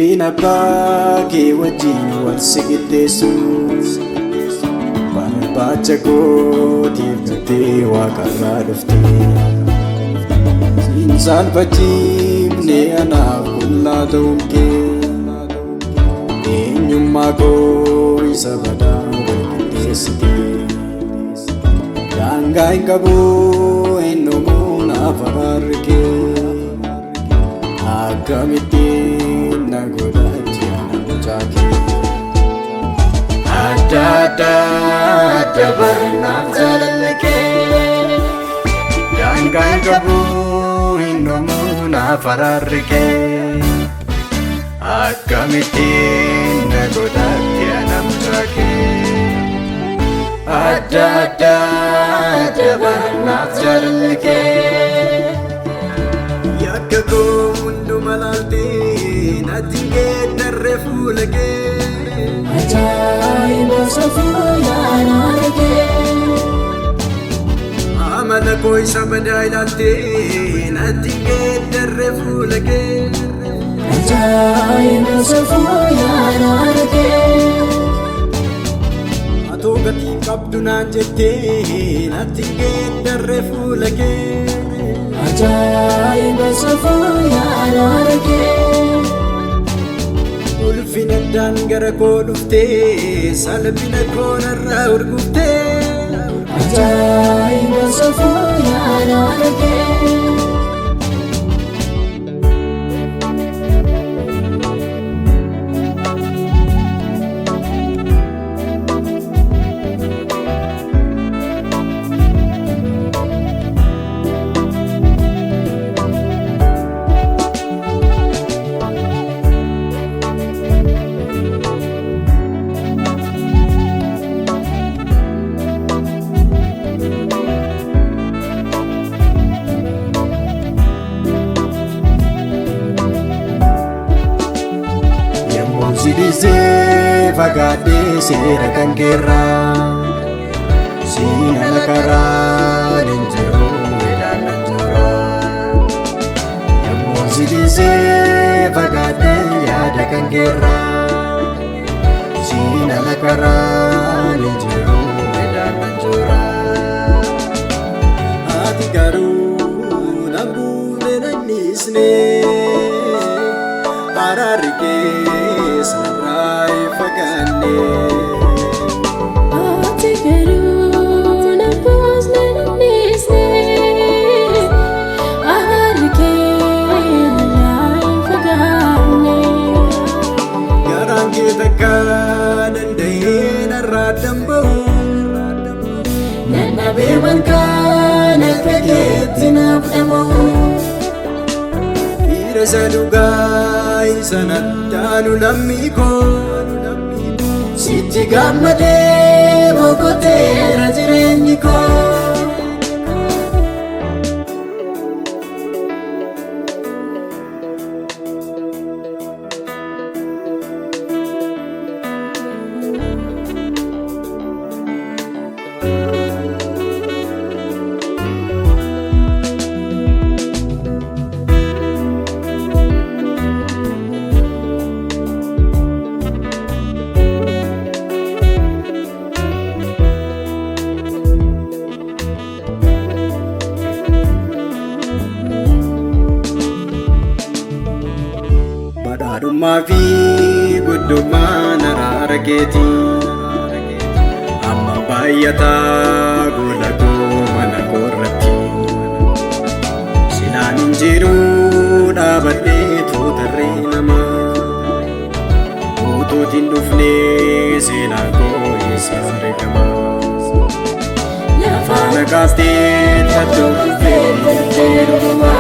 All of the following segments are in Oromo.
ulfina baakee wajjin wal siqiddeessu barbaacha kootiif gattee waaqarraa dhufte siin saalfachiifne anaaf qullaa ta'uun kee eenyummaa koo isa badaa wal qindeessite daangaa hin qabu eenyumuu naaf araarri kee akkamittiin na godhaatti ana mucaa kee adda adda adda barnaaf jaalalli kee daangaa hin qabu eenyumuu naaf araarri kee akkamittiin na godhaatti ana mucaa kee adda adda adda barnaaf jaalalli kee yakka koo hunduma laaltee natti geeddarre fuula kee ajaa'iba safuu yaadaan kee amala koo isa badaa ilaaltee natti geeddarre fuula kee ajaa'iba safuu yaadaan kee atoo gatii qabdu naan jettee natti geeddarre fuula kee ajaa'iba safuu yaadaan kee ulfina addaan gara koo dhuftee salphina koo narraa urguftee ajaa'iba safuu yaadaan kee Sidisee fagaadhee seera kan keerraa siin ala karaa leenji'oo ilaalan jira yemmuu sidisee fagaadhee yaada kan keerraa siin ala karaa leenji'oo ilaalan jira ati garuu nambuune nanniisnee araarri kee sarrai fagane ati garuu na baasne nisne araarri kee sarrai fagane garaan kee takka danda'ee narraa damba'u nannabee wankaan akka keetti naaf dhama'u Isa dhugaa isa naddaanu lammii koo sitti gammadee boqoteera jireenyi koo badhaadhummaa fi guddummaan araara keetii amma baay'ataa gola koo mana koo irratti sinaan hin jiru dhaabadhee tootarree namaa utuutiin dhufnee seenaa koo isa beekamaa lafaana kaaftee tattoo dhufee dhufumaa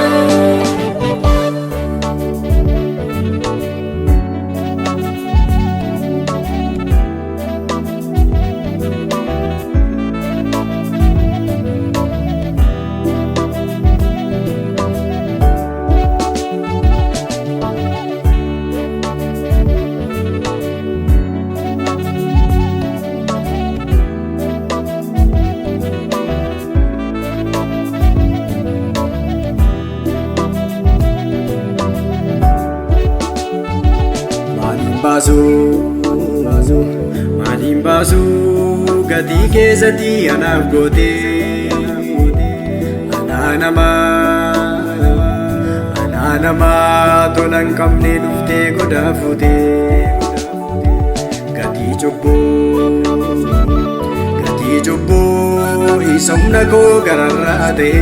maaliin baasu gatii keessatti anaaf goote anaa namaa tola hin qabne dhuftee godaa fuute gatii cubbuu isa humna koo gararraa ta'e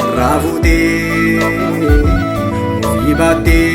irraa fuute ofii baattee